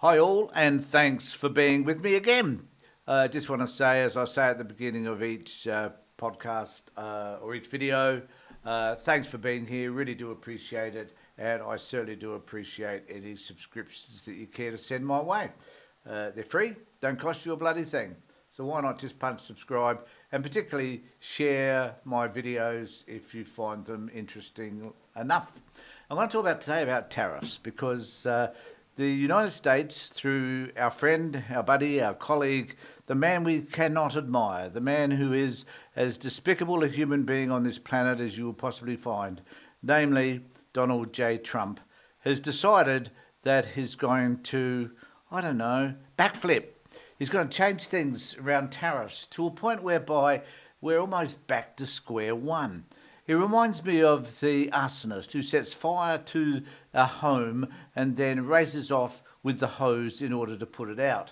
Hi all, and thanks for being with me again. I just want to say, as I say at the beginning of each podcast or each video, thanks for being here. Really do appreciate it, and I certainly do appreciate any subscriptions that you care to send my way. They're free, don't cost you a bloody thing. So why not just punch subscribe and particularly share my videos if you find them interesting enough. I'm going to talk about today about tariffs because the United States, through our friend, our buddy, our colleague, the man we cannot admire, the man who is as despicable a human being on this planet as you will possibly find, namely Donald J. Trump, has decided that he's going to, backflip. He's going to change things around tariffs to a point whereby we're almost back to square one. He reminds me of the arsonist who sets fire to a home and then races off with the hose in order to put it out.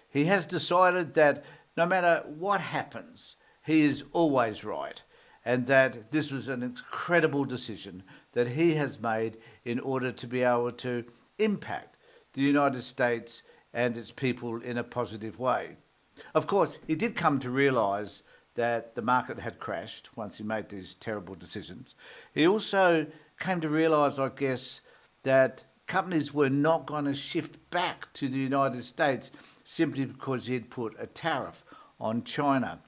He has decided that no matter what happens, he is always right, and that this was an incredible decision that he has made in order to be able to impact the United States and its people in a positive way. Of course, he did come to realise that the market had crashed once he made these terrible decisions. He also came to realise, I guess, that companies were not going to shift back to the United States simply because he had put a tariff on China.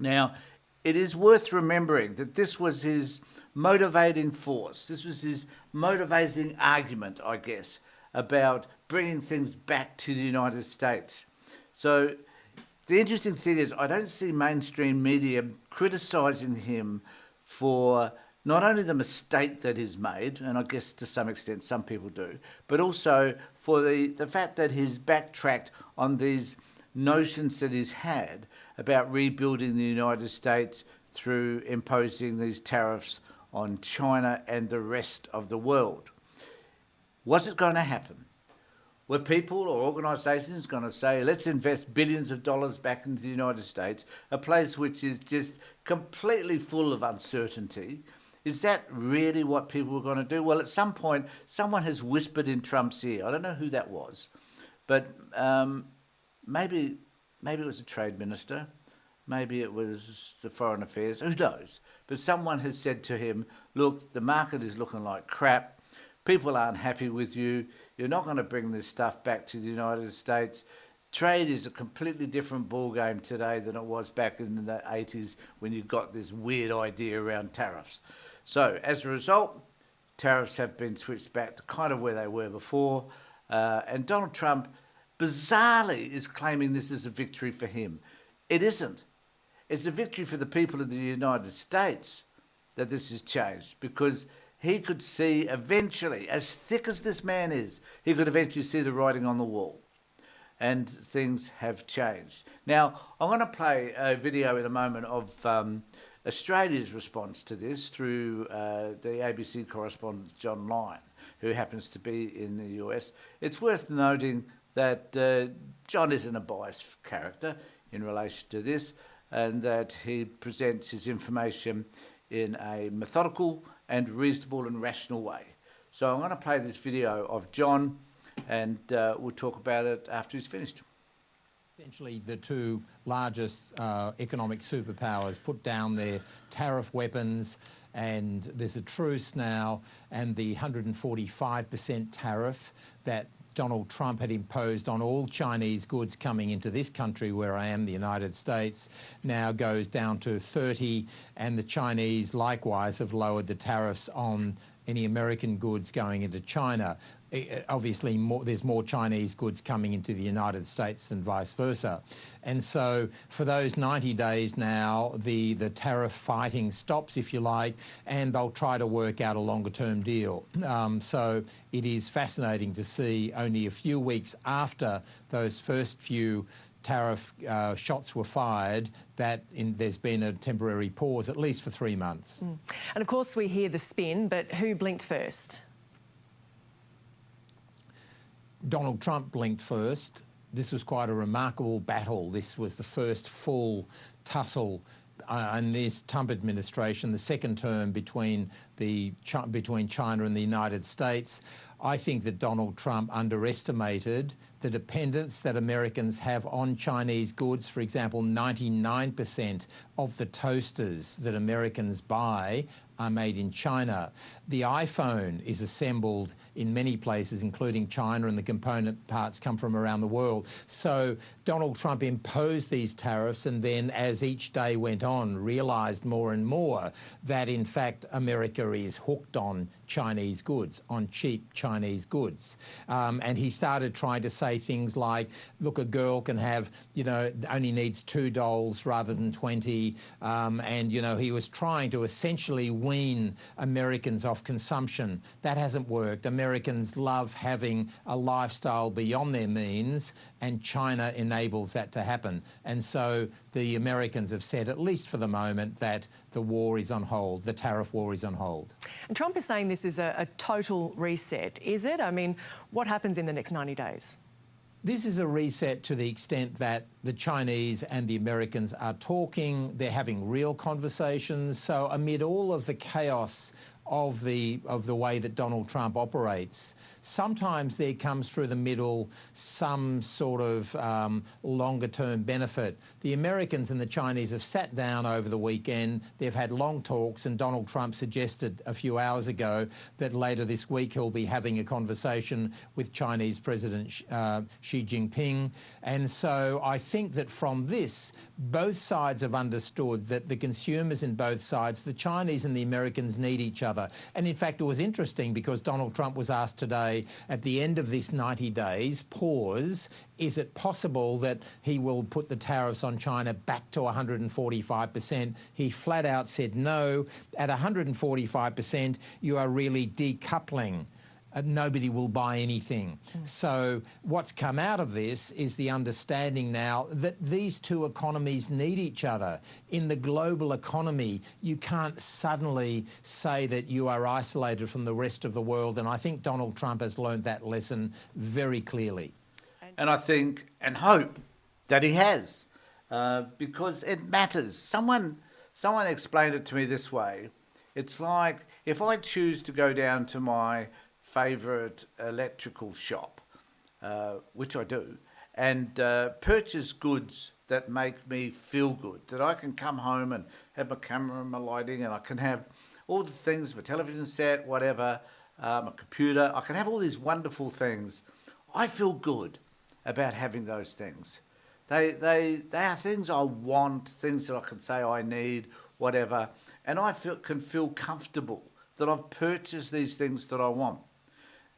Now, it is worth remembering that this was his motivating force. This was his motivating argument, I guess, about bringing things back to the United States. So the interesting thing is I don't see mainstream media criticising him for not only the mistake that he's made, and I guess to some extent some people do, but also for the fact that he's backtracked on these notions that he's had about rebuilding the United States through imposing these tariffs on China and the rest of the world. Was it going to happen? Were people or organisations going to say, let's invest billions of dollars back into the United States, a place which is just completely full of uncertainty? Is that really what people were going to do? Well, at some point, someone has whispered in Trump's ear. I don't know who that was, but maybe it was a trade minister. Maybe it was the foreign affairs. Who knows? But someone has said to him, look, the market is looking like crap. People aren't happy with you. You're not going to bring this stuff back to the United States. Trade is a completely different ballgame today than it was back in the 80s when you got this weird idea around tariffs. So as a result, tariffs have been switched back to kind of where they were before. And Donald Trump, bizarrely, is claiming this is a victory for him. It isn't. It's a victory for the people of the United States that this has changed, because he could see eventually, as thick as this man is, he could eventually see the writing on the wall. And things have changed. Now, I'm going to play a video in a moment of Australia's response to this through the ABC correspondent John Lyon, who happens to be in the US. It's worth noting that John isn't a biased character in relation to this, and that he presents his information in a methodical and reasonable and rational way. So I'm going to play this video of John, and we'll talk about it after he's finished. Essentially, the two largest economic superpowers put down their tariff weapons, and there's a truce now, and the 145% tariff that Donald Trump had imposed on all Chinese goods coming into this country where I am, the United States, now goes down to 30, and the Chinese likewise have lowered the tariffs on any American goods going into China. Obviously, there's more Chinese goods coming into the United States than vice versa. And so for those 90 days now, the tariff fighting stops, if you like, and they'll try to work out a longer-term deal. So it is fascinating to see only a few weeks after those first few tariff shots were fired, that there's been a temporary pause, at least for 3 months. And of course we hear the spin, but who blinked first? Donald Trump blinked first. This was quite a remarkable battle. This was the first full tussle in this Trump administration, the second term between China and the United States. I think that Donald Trump underestimated the dependence that Americans have on Chinese goods. For example, 99% of the toasters that Americans buy are made in China. The iPhone is assembled in many places, including China, and the component parts come from around the world. So Donald Trump imposed these tariffs, and then as each day went on, realised more and more that in fact America is hooked on Chinese goods, on cheap Chinese goods. And he started trying to say things like, look, a girl can have, only needs 2 dolls rather than 20. And, he was trying to essentially wean Americans off consumption. That hasn't worked. Americans love having a lifestyle beyond their means, and China enables that to happen. And so the Americans have said, at least for the moment, that the war is on hold, the tariff war is on hold. And Trump is saying this is a total reset. Is it? I mean, what happens in the next 90 days? This is a reset to the extent that the Chinese and the Americans are talking, they're having real conversations. So amid all of the chaos of the way that Donald Trump operates, sometimes there comes through the middle some sort of longer-term benefit. The Americans and the Chinese have sat down over the weekend. They've had long talks, and Donald Trump suggested a few hours ago that later this week he'll be having a conversation with Chinese President Xi Jinping. And so I think that from this, both sides have understood that the consumers in both sides, the Chinese and the Americans, need each other. And in fact, it was interesting because Donald Trump was asked today, at the end of this 90 days pause, is it possible that he will put the tariffs on China back to 145%? He flat out said no. At 145%, you are really decoupling. Nobody will buy anything. So what's come out of this is the understanding now that these two economies need each other. In the global economy, you can't suddenly say that you are isolated from the rest of the world. And I think Donald Trump has learned that lesson very clearly. And I think and hope that he has, because it matters. Someone explained it to me this way. It's like if I choose to go down to my favourite electrical shop, which I do, and purchase goods that make me feel good, that I can come home and have my camera and my lighting, and I can have all the things, my television set, whatever, my computer, I can have all these wonderful things. I feel good about having those things. They are things I want, things that I can say I need, whatever, and I can feel comfortable that I've purchased these things that I want.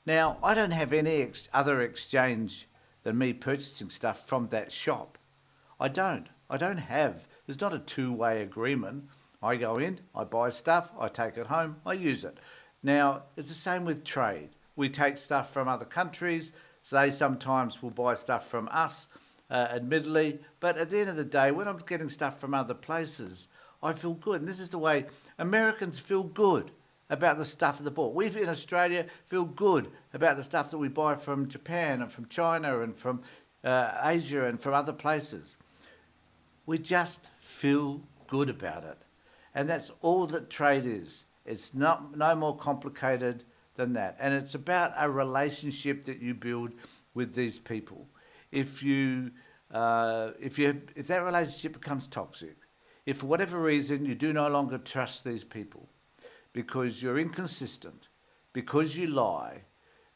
Now, I don't have any other exchange than me purchasing stuff from that shop. I don't have, there's not a two-way agreement. I go in, I buy stuff, I take it home, I use it. Now, it's the same with trade. We take stuff from other countries, so they sometimes will buy stuff from us, admittedly, but at the end of the day, when I'm getting stuff from other places, I feel good. And this is the way Americans feel good about the stuff that they bought. We in Australia feel good about the stuff that we buy from Japan and from China and from Asia and from other places. We just feel good about it. And that's all that trade is. It's no more complicated than that. And it's about a relationship that you build with these people. If that relationship becomes toxic, if for whatever reason you do no longer trust these people, because you're inconsistent, because you lie,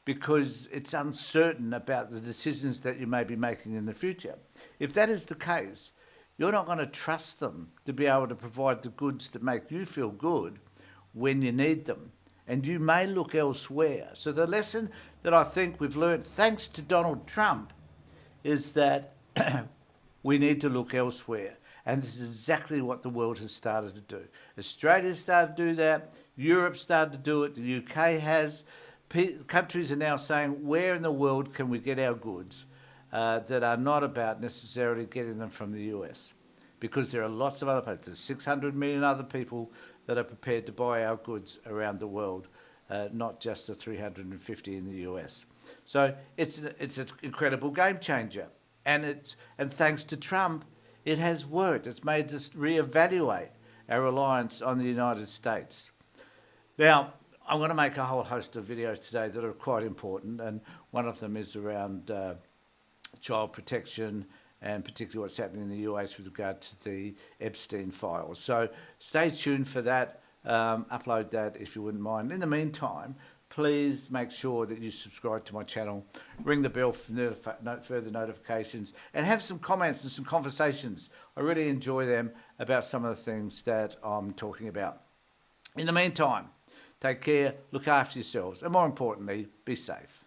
because it's uncertain about the decisions that you may be making in the future. If that is the case, you're not going to trust them to be able to provide the goods that make you feel good when you need them. And you may look elsewhere. So the lesson that I think we've learned, thanks to Donald Trump, is that we need to look elsewhere. And this is exactly what the world has started to do. Australia started to do that. Europe started to do it. The UK has. Countries are now saying, where in the world can we get our goods that are not about necessarily getting them from the US? Because there are lots of other places. There's 600 million other people that are prepared to buy our goods around the world, not just the 350 in the US. So it's an incredible game changer. And thanks to Trump, it has worked. It's made us reevaluate our reliance on the United States. Now, I'm going to make a whole host of videos today that are quite important, and one of them is around child protection and particularly what's happening in the US with regard to the Epstein files. So stay tuned for that. Upload that if you wouldn't mind. In the meantime, please make sure that you subscribe to my channel, ring the bell for further notifications, and have some comments and some conversations. I really enjoy them about some of the things that I'm talking about. In the meantime, take care, look after yourselves, and more importantly, be safe.